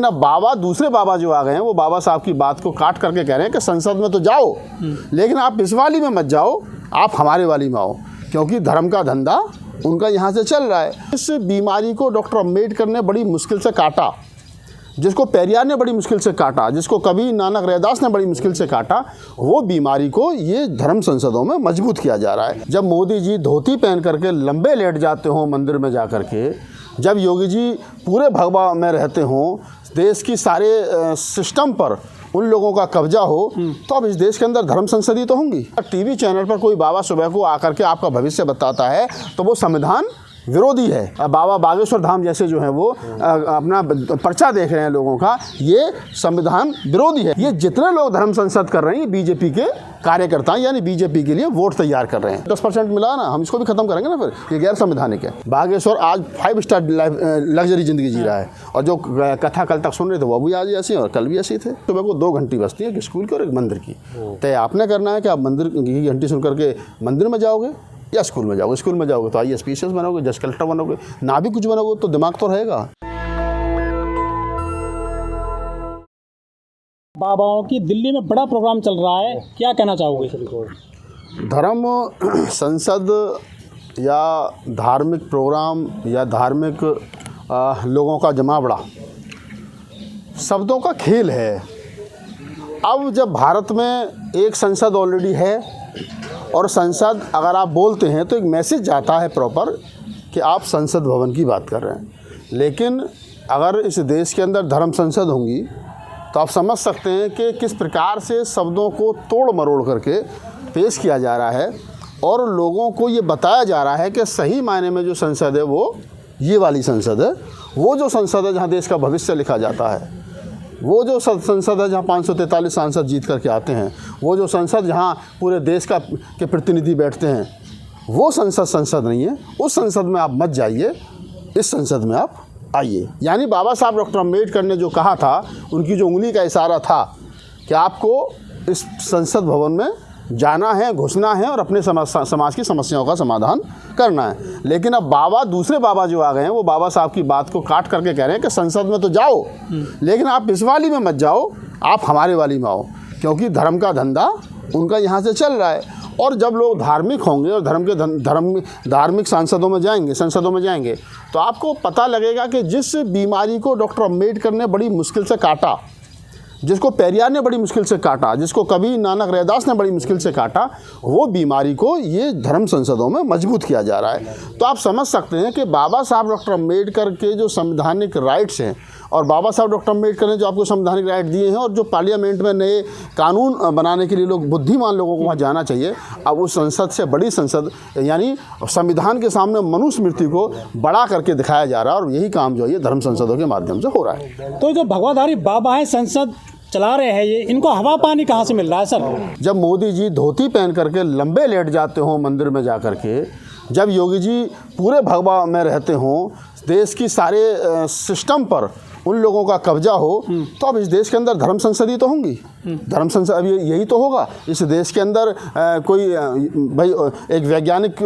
ना बाबा दूसरे बाबा जो आ गए हैं वो बाबा साहब की बात को काट करके कह रहे हैं कि संसद में तो जाओ लेकिन आप इस वाली में मत जाओ, आप हमारे वाली में आओ, क्योंकि धर्म का धंधा उनका यहाँ से चल रहा है। इस बीमारी को डॉक्टर अम्बेडकर ने बड़ी मुश्किल से काटा, जिसको पेरियार ने बड़ी मुश्किल से काटा, जिसको कवि नानक रैदास ने बड़ी मुश्किल से काटा, वो बीमारी को ये धर्म संसदों में मजबूत किया जा रहा है। जब मोदी जी धोती पहन करके लंबे लेट जाते हों मंदिर में जा करके, जब योगी जी पूरे भगवा में रहते हों, देश की सारे सिस्टम पर उन लोगों का कब्जा हो, तो अब इस देश के अंदर धर्म संसदी तो होंगी। टीवी चैनल पर कोई बाबा सुबह को आकर के आपका भविष्य बताता है तो वो संविधान विरोधी है। बाबा बागेश्वर धाम जैसे जो है वो अपना पर्चा देख रहे हैं लोगों का, ये संविधान विरोधी है। ये जितने लोग धर्म संसद कर रहे हैं बीजेपी के कार्यकर्ता यानी बीजेपी के लिए वोट तैयार कर रहे हैं। 10% मिला ना, हम इसको भी खत्म करेंगे ना, फिर ये गैर संवैधानिक है। बागेश्वर आज 5 स्टार लग्जरी जिंदगी जी रहा है और जो कथा कल तक सुन रहे थे वो भी आज ऐसे और कल भी ऐसे थे। सुबह को 2 घंटी बजती है, एक स्कूल की और एक मंदिर की। तय आपने करना है कि आप मंदिर की घंटी सुन करके मंदिर में जाओगे या स्कूल में जाओगे। स्कूल में जाओगे तो IAS PCS बनोगे, जज कलेक्टर बनोगे, ना भी कुछ बनोगे तो दिमाग तो रहेगा। बाबाओं की दिल्ली में बड़ा प्रोग्राम चल रहा है, क्या कहना चाहोगे? धर्म संसद या धार्मिक प्रोग्राम या धार्मिक लोगों का जमावड़ा शब्दों का खेल है। अब जब भारत में एक संसद ऑलरेडी है और संसद अगर आप बोलते हैं तो एक मैसेज जाता है प्रॉपर कि आप संसद भवन की बात कर रहे हैं, लेकिन अगर इस देश के अंदर धर्म संसद होंगी तो आप समझ सकते हैं कि किस प्रकार से शब्दों को तोड़ मरोड़ करके पेश किया जा रहा है और लोगों को ये बताया जा रहा है कि सही मायने में जो संसद है वो ये वाली संसद है, वो जो संसद है जहाँ देश का भविष्य लिखा जाता है, वो जो संसद है जहाँ 543 सांसद जीत करके आते हैं, वो जो संसद जहाँ पूरे देश के प्रतिनिधि बैठते हैं, वो संसद नहीं है। उस संसद में आप मत जाइए, इस संसद में आप आइए। यानी बाबा साहब डॉक्टर अम्बेडकर ने जो कहा था, उनकी जो उंगली का इशारा था कि आपको इस संसद भवन में जाना है, घुसना है और अपने समाज की समस्याओं का समाधान करना है। लेकिन अब बाबा दूसरे बाबा जो आ गए हैं वो बाबा साहब की बात को काट करके कह रहे हैं कि संसद में तो जाओ लेकिन आप इस वाली में मत जाओ, आप हमारे वाली में आओ, क्योंकि धर्म का धंधा उनका यहाँ से चल रहा है। और जब लोग धार्मिक होंगे और धार्मिक संसदों में जाएंगे तो आपको पता लगेगा कि जिस बीमारी को डॉक्टर अम्बेडकर ने बड़ी मुश्किल से काटा, जिसको पेरियार ने बड़ी मुश्किल से काटा, जिसको कवि नानक रैदास ने बड़ी मुश्किल से काटा, वो बीमारी को ये धर्म संसदों में मजबूत किया जा रहा है। तो आप समझ सकते हैं कि बाबा साहब डॉक्टर अम्बेडकर के जो संवैधानिक राइट्स हैं और बाबा साहब डॉक्टर अम्बेडकर ने जो आपको संवैधानिक राइट दिए हैं और जो पार्लियामेंट में नए कानून बनाने के लिए लोग बुद्धिमान लोगों को वहाँ जाना चाहिए, अब उस संसद से बड़ी संसद यानी संविधान के सामने मनुस्मृति को बड़ा करके दिखाया जा रहा है और यही काम जो है धर्म संसदों के माध्यम से हो रहा है। तो जो भगवाधारी बाबा हैं संसद चला रहे हैं, ये इनको हवा पानी कहाँ से मिल रहा है सर? जब मोदी जी धोती पहन करके लंबे लेट जाते हों मंदिर में जा करके, जब योगी जी पूरे भगवा में रहते हों, देश की सारे सिस्टम पर उन लोगों का कब्जा हो, तो अब इस देश के अंदर धर्म संसदी तो होंगी। धर्म संसद अब यही तो होगा। इस देश के अंदर कोई भाई एक वैज्ञानिक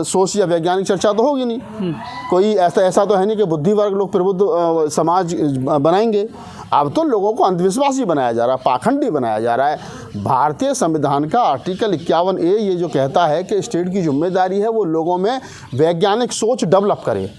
सोच या वैज्ञानिक चर्चा तो होगी नहीं। कोई ऐसा तो है नहीं कि बुद्धि वर्ग लोग प्रबुद्ध समाज बनाएंगे। अब तो लोगों को अंधविश्वासी बनाया जा रहा है, पाखंडी बनाया जा रहा है। भारतीय संविधान का आर्टिकल 51A ये जो कहता है कि स्टेट की जिम्मेदारी है वो लोगों में वैज्ञानिक सोच डेवलप करे।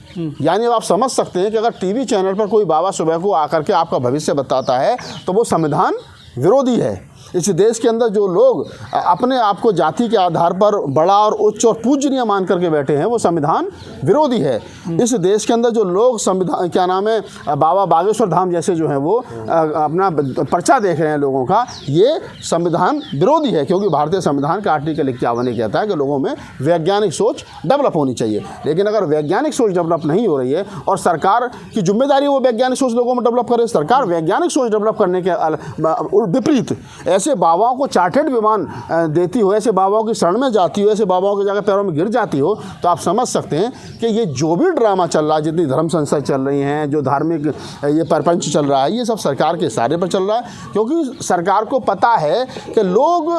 यानी अब आप समझ सकते हैं कि अगर टीवी चैनल पर कोई बाबा सुबह को आकर के आपका भविष्य बताता है तो वो संविधान विरोधी है। इस देश के अंदर जो लोग अपने आप को जाति के आधार पर बड़ा और उच्च और पूजनीय मान करके बैठे हैं वो संविधान विरोधी है। इस देश के अंदर जो लोग संविधान क्या नाम है बाबा बागेश्वर धाम जैसे जो हैं वो अपना पर्चा देख रहे हैं लोगों का, ये संविधान विरोधी है। क्योंकि भारतीय संविधान का आर्टिकल 51 कहता है कि लोगों में वैज्ञानिक सोच डेवलप होनी चाहिए। लेकिन अगर वैज्ञानिक सोच डेवलप नहीं हो रही है और सरकार की जिम्मेदारी वो वैज्ञानिक सोच लोगों में डेवलप करे, सरकार वैज्ञानिक सोच डेवलप करने के विपरीत ऐसे बाबाओं को चार्टर्ड विमान देती हो, ऐसे बाबाओं की शरण में जाती हो, ऐसे बाबाओं की जगह पैरों में गिर जाती हो, तो आप समझ सकते हैं कि ये जो भी ड्रामा चल रहा है, जितनी धर्म संस्था चल रही हैं, जो धार्मिक ये प्रपंच चल रहा है, ये सब सरकार के इशारे पर चल रहा है। क्योंकि सरकार को पता है कि लोग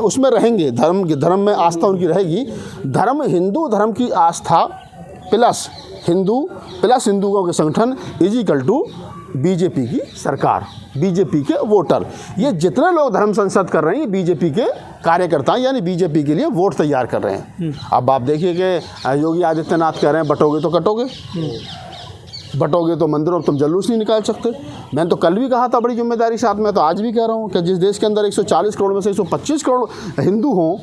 उसमें रहेंगे, धर्म में आस्था उनकी रहेगी। धर्म हिंदू धर्म की आस्था प्लस हिंदुओं के संगठन इजिकल टू बीजेपी की सरकार, बीजेपी के वोटर, ये जितने लोग धर्म संसद कर रहे हैं, बीजेपी के कार्यकर्ता यानी बीजेपी के लिए वोट तैयार कर रहे हैं। अब आप देखिए कि योगी आदित्यनाथ कह रहे हैं बटोगे तो कटोगे, बटोगे तो मंदिरों में तुम जुलूस नहीं निकाल सकते। मैंने तो कल भी कहा था बड़ी जिम्मेदारी साथ, मैं तो आज भी कह रहा हूँ कि जिस देश के अंदर 140 करोड़ में से 125 करोड़ हिंदू हों,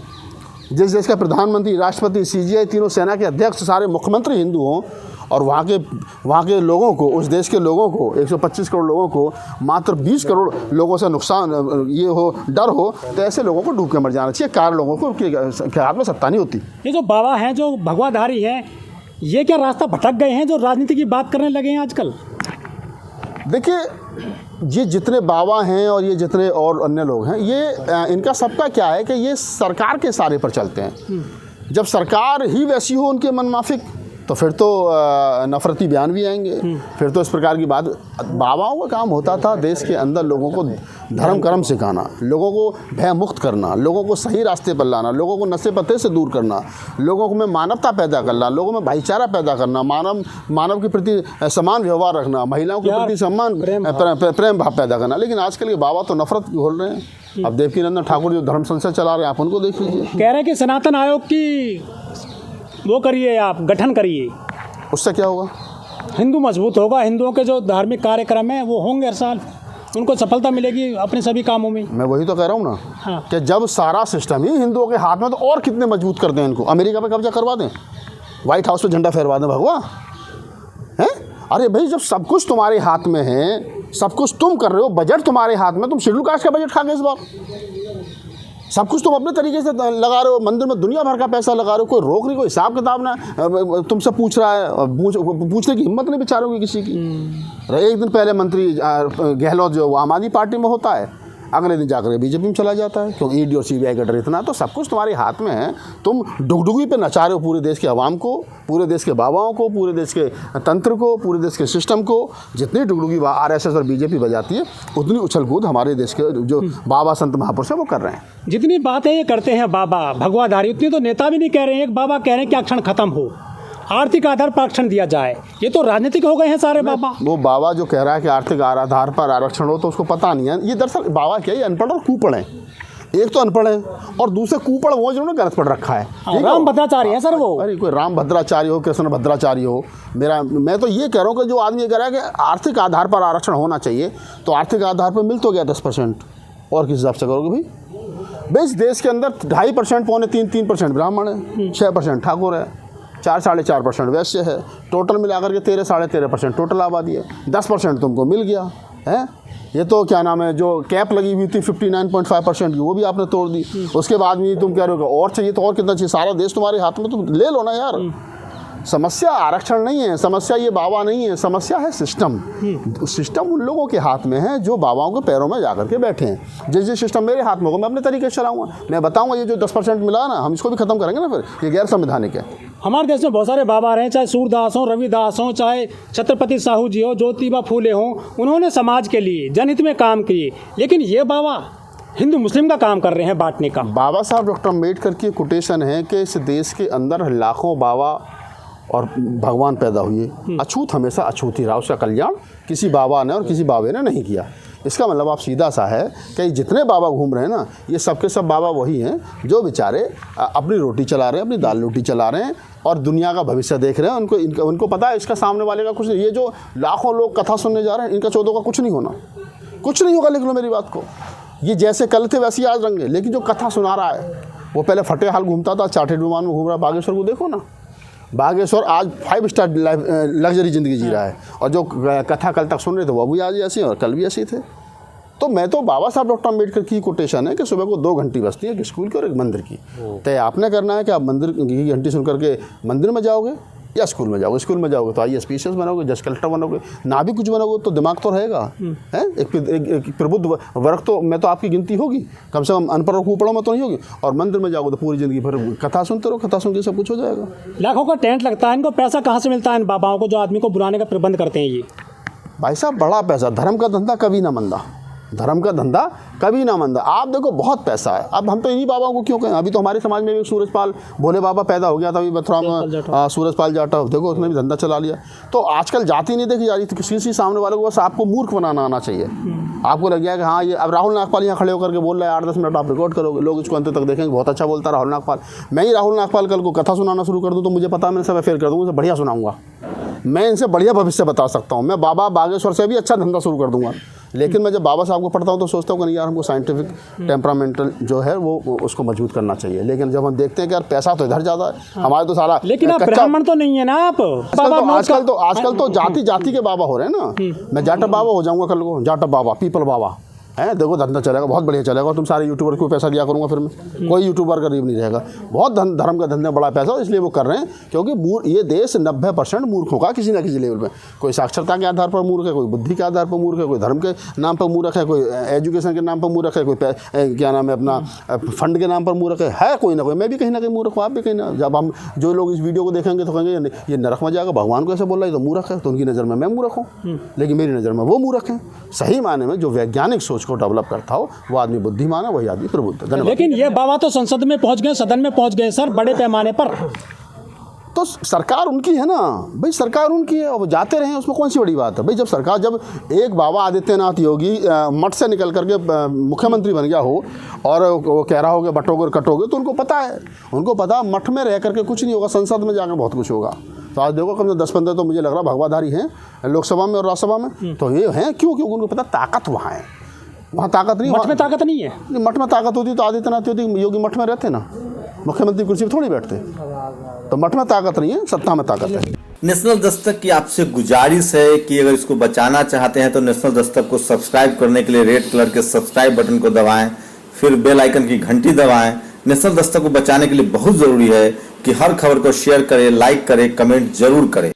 जिस देश का प्रधानमंत्री, राष्ट्रपति, सीजीआई, तीनों सेना के अध्यक्ष, सारे मुख्यमंत्री हिंदू हों, और वहाँ के लोगों को, उस देश के लोगों को, 125 करोड़ लोगों को मात्र 20 करोड़ लोगों से नुकसान ये हो, डर हो, तो ऐसे लोगों को डूब के मर जाना चाहिए। कार लोगों को के हाथ में सत्ता नहीं होती। ये जो बाबा हैं, जो भगवाधारी हैं, ये क्या रास्ता भटक गए हैं जो राजनीति की बात करने लगे हैं आजकल? देखिए, ये जितने बाबा हैं और ये जितने और अन्य लोग हैं, ये इनका सबका क्या है कि ये सरकार के सारे पर चलते हैं। जब सरकार ही वैसी हो उनके मनमाफिक, तो फिर तो नफरती बयान भी आएंगे, फिर तो इस प्रकार की बात। बाबाओं का काम होता था देश के अंदर लोगों को धर्म कर्म सिखाना, लोगों को भय मुक्त करना, लोगों को सही रास्ते पर लाना, लोगों को नशे पत्ते से दूर करना, लोगों में मानवता पैदा करना, लोगों में भाईचारा पैदा करना, मानव के प्रति समान व्यवहार रखना, महिलाओं के प्रति सम्मान, प्रेम भाव पैदा करना। लेकिन आजकल के बाबा तो नफरत बोल रहे हैं। अब देवकीनंदन ठाकुर जो धर्म संसद चला रहे हैं, आप उनको देख लीजिए, कह रहे हैं कि सनातन आयोग की वो करिए, आप गठन करिए, उससे क्या होगा? हिंदू मजबूत होगा, हिंदुओं के जो धार्मिक कार्यक्रम हैं वो होंगे हर साल, उनको सफलता मिलेगी अपने सभी कामों में। मैं वही तो कह रहा हूँ ना, हाँ। कि जब सारा सिस्टम ही हिंदुओं के हाथ में, तो और कितने मजबूत कर दें इनको। अमेरिका पे कब्जा करवा दें, व्हाइट हाउस पे झंडा फहरवा दें, भगवा हैं? अरे भाई, जब सब कुछ तुम्हारे हाथ में है, सब कुछ तुम कर रहे हो, बजट तुम्हारे हाथ में, तुम शेड्यूल कास्ट का बजट खा गए इस बार। सब कुछ तुम अपने तरीके से लगा रहे हो, मंदिर में दुनिया भर का पैसा लगा रहे हो, कोई रोक नहीं, कोई हिसाब किताब ना तुमसे पूछ रहा है, पूछने की हिम्मत नहीं बेचारों की किसी की। एक दिन पहले मंत्री गहलोत जो आम आदमी पार्टी में होता है, अगले दिन जाकर बीजेपी में चला जाता है, क्योंकि ईडी और सीबीआई का डर इतना। तो सब कुछ तुम्हारे हाथ में है, तुम डुगडुगी पे नचा रहे हो पूरे देश के अवाम को, पूरे देश के बाबाओं को, पूरे देश के तंत्र को, पूरे देश के सिस्टम को। जितनी डुगडुगी आरएसएस और बीजेपी बजाती है, उतनी उछल कूद हमारे देश के जो बाबा संत महापुरुष है वो कर रहे हैं। जितनी बातें ये करते हैं बाबा भगवाधारी, उतनी तो नेता भी नहीं कह रहे हैं। एक बाबा कह रहे हैं कि आरक्षण खत्म हो, आर्थिक आधार पर आरक्षण दिया जाए। ये तो राजनीतिक हो गए हैं सारे बाबा। वो बाबा जो कह रहा है कि आर्थिक आधार पर आरक्षण हो, तो उसको पता नहीं है। ये दरअसल बाबा क्या, ये अनपढ़ और कूपड़ हैं। एक तो अनपढ़ है और दूसरे कूपड़ वो जिन्होंने गलत पढ़ रखा है। राम भद्राचार्य है सर वो। अरे कोई राम भद्राचार्य हो, कृष्ण भद्राचार्य हो, मैं तो ये कह रहा हूँ कि जो आदमी ये कह रहा है कि आर्थिक आधार पर आरक्षण होना चाहिए, तो आर्थिक आधार पर मिल तो गया 10%, और किस हिसाब से करोगे भाई? इस देश के अंदर 2.5%, 3% ब्राह्मण है, 6% ठाकुर है, 4-4.5% वैश्य है, टोटल मिलाकर के 13-13.5% टोटल आबादी है। 10% तुमको मिल गया है। ये तो क्या नाम है, जो कैप लगी हुई थी 59.5% की, वो भी आपने तोड़ दी। उसके बाद भी तुम कह रहे हो और चाहिए, तो और कितना चाहिए? सारा देश तुम्हारे हाथ में, तुम ले लो ना यार। समस्या आरक्षण नहीं है, समस्या ये बाबा नहीं है, समस्या है सिस्टम। सिस्टम उन लोगों के हाथ में है जो बाबाओं के पैरों में जाकर के बैठे हैं। जिस सिस्टम मेरे हाथ में होगा, मैं अपने तरीके से चलाऊंगा। मैं बताऊंगा ये जो 10% मिला ना, हम इसको भी खत्म करेंगे ना, फिर ये गैर संवैधानिक है। हमारे देश में बहुत सारे बाबा रहे, चाहे सूरदास हों, रविदास हों, चाहे छत्रपति साहू जी हो, ज्योतिबा फूले हों, उन्होंने समाज के लिए जनहित में काम किए। लेकिन ये बाबा हिंदू मुस्लिम का काम कर रहे हैं बांटने का। बाबा साहब डॉक्टर अम्बेडकर की कोटेशन है कि इस देश के अंदर लाखों बाबा और भगवान पैदा हुए, अछूत हमेशा अछूत ही रहा, उसका कल्याण किसी बाबा ने और किसी बाबे ने नहीं किया। इसका मतलब आप सीधा सा है कि जितने बाबा घूम रहे हैं ना, ये सबके सब बाबा वही हैं जो बेचारे अपनी रोटी चला रहे हैं, अपनी दाल रोटी चला रहे हैं और दुनिया का भविष्य देख रहे हैं। उनको पता है इसका सामने वाले का कुछ नहीं। ये जो लाखों लोग कथा सुनने जा रहे हैं, इनका 14 का कुछ नहीं होना, कुछ नहीं होगा। लिख लो मेरी बात को, ये जैसे कल थे वैसे ही आज रहेंगे। लेकिन जो कथा सुना रहा है, वो पहले फटे हाल घूमता था, चार्टर्ड विमान में घूम रहा है। बागेश्वर को देखो ना, बागेश्वर आज 5 स्टार लग्जरी ज़िंदगी जी रहा है, और जो कथा कल तक सुन रहे थे वो भी आज ऐसे और कल भी ऐसे थे। तो मैं तो बाबा साहब डॉक्टर अम्बेडकर की कोटेशन है कि सुबह को 2 घंटी बजती है, एक स्कूल की और एक मंदिर की। तय आपने करना है कि आप मंदिर की घंटी सुन करके मंदिर में जाओगे या स्कूल में जाओगे। स्कूल में जाओगे तो IAS PCS बनोगे, जज कलेक्टर बनोगे, ना भी कुछ बनोगे तो दिमाग तो रहेगा है। एक प्रबुद्ध वर्ग तो मैं तो आपकी गिनती होगी, कम से कम अनपढ़ और कूपड़ों में तो नहीं होगी। और मंदिर में जाओगे तो पूरी ज़िंदगी भर कथा सुनते रहो, कथा सुन के सब कुछ हो जाएगा। लाखों का टेंट लगता है, इनको पैसा कहाँ से मिलता है इन बाबाओं को जो आदमी को बुलाने का प्रबंध करते हैं? ये भाई साहब बड़ा पैसा, धर्म का धंधा कभी ना मंदा। धर्म का धंधा कभी ना मंदा। आप देखो बहुत पैसा है, अब हम तो इन्हीं बाबाओं को क्यों कहें। अभी तो हमारे समाज में भी सूरजपाल भोले बाबा पैदा हो गया था अभी मथुरा में, सूरजपाल जाटव, देखो उसने भी धंधा चला लिया। तो आजकल जाति नहीं देखी जा रही, तो किसी सामने वाले को बस आपको मूर्ख बनाना आना चाहिए। आपको लग गया कि हाँ ये, अब राहुल नागपाल यहाँ खड़े होकर के बोल रहा है, 8-10 मिनट आप रिकॉर्ड करोगे, लोग इसको अंत तक देखेंगे, बहुत अच्छा बोलता है राहुल नागपाल। मैं ही राहुल नागपाल कल को कथा सुनाना शुरू कर दूँ तो मुझे पता है मैं सब अफेयर कर दूँगा, उसे बढ़िया सुनाऊंगा, मैं इनसे बढ़िया भविष्य बता सकता हूँ। मैं बाबा बागेश्वर से भी अच्छा धंधा शुरू कर दूंगा। लेकिन मैं जब बाबा साहब को पढ़ता हूँ तो सोचता हूँ कि नहीं यार, हमको साइंटिफिक टेम्परामेंटल जो है वो उसको मजबूत करना चाहिए। लेकिन जब हम देखते हैं कि यार पैसा तो इधर ज़्यादा है, हमारे तो सारा, लेकिन आप ब्राह्मण तो नहीं है ना आप। आजकल तो जाति के बाबा हो रहे हैं ना। मैं जाटव बाबा हो जाऊँगा कल को, जाटव बाबा, पीपल बाबा है, देखो धंधा चलेगा, बहुत बढ़िया चलेगा। तुम सारे यूट्यूबर को पैसा दिया करूँगा, फिर मैं कोई यूट्यूबर गरीब नहीं रहेगा। बहुत धर्म का धंधा बड़ा पैसा, इसलिए वो कर रहे हैं क्योंकि ये देश 90% मूर्ख होगा किसी ना किसी लेवल पे। कोई साक्षरता के आधार पर मूर्ख है, कोई बुद्धि के आधार पर मूर्ख है, कोई धर्म के नाम पर मूर्ख है, कोई एजुकेशन के नाम पर मूर्ख है, कोई क्या नाम है अपना फंड के नाम पर मूर्ख है कोई ना कोई। मैं भी कहीं ना कहीं मूर्ख हूँ, आप भी कहीं ना। जब हम जो लोग इस वीडियो को देखेंगे तो कहेंगे ये नरक में जाएगा, भगवान को ऐसे बोल रहा है तो मूर्ख है, तो उनकी नज़र में मैं मूर्ख हूँ, लेकिन मेरी नज़र में वो मूर्ख है। सही मायने में जो वैज्ञानिक सोच को डेवलप करता हो वो आदमी बुद्धिमान है, वही आदमी प्रबुद्ध है। लेकिन ये बाबा तो संसद में पहुंच गए, सदन में पहुंच गए सर, बड़े पैमाने पर। तो सरकार उनकी है ना भाई, सरकार उनकी है, वो जाते रहे, उसमें कौन सी बड़ी बात है भाई। जब सरकार, जब एक बाबा आदित्यनाथ योगी मठ से निकल करके मुख्यमंत्री बन गया हो और वो कह रहा हो कि बटोगे और कटोगे, तो उनको पता है, मठ में रह करके कुछ नहीं होगा, संसद में जाकर बहुत कुछ होगा। तो आज देखो कम से 10-15 तो मुझे लग रहा भगवाधारी हैं लोकसभा में और राज्यसभा में। तो ये हैं क्योंकि उनको पता ताकत वहाँ है, वहाँ ताकत नहीं, मठ में ताकत नहीं है। मठ में ताकत होती तो आदित्यनाथ योगी मठ में रहते ना, मुख्यमंत्री कुर्सी पर थोड़ी बैठते। तो मठ में ताकत नहीं है, सत्ता में ताकत है। नेशनल दस्तक की आपसे गुजारिश है कि अगर इसको बचाना चाहते हैं तो नेशनल दस्तक को सब्सक्राइब करने के लिए रेड कलर के सब्सक्राइब बटन को दबाएं, फिर बेल आइकन की घंटी दबाएं। नेशनल दस्तक को बचाने के लिए बहुत जरूरी है कि हर खबर को शेयर करें, लाइक करें, कमेंट जरूर करें।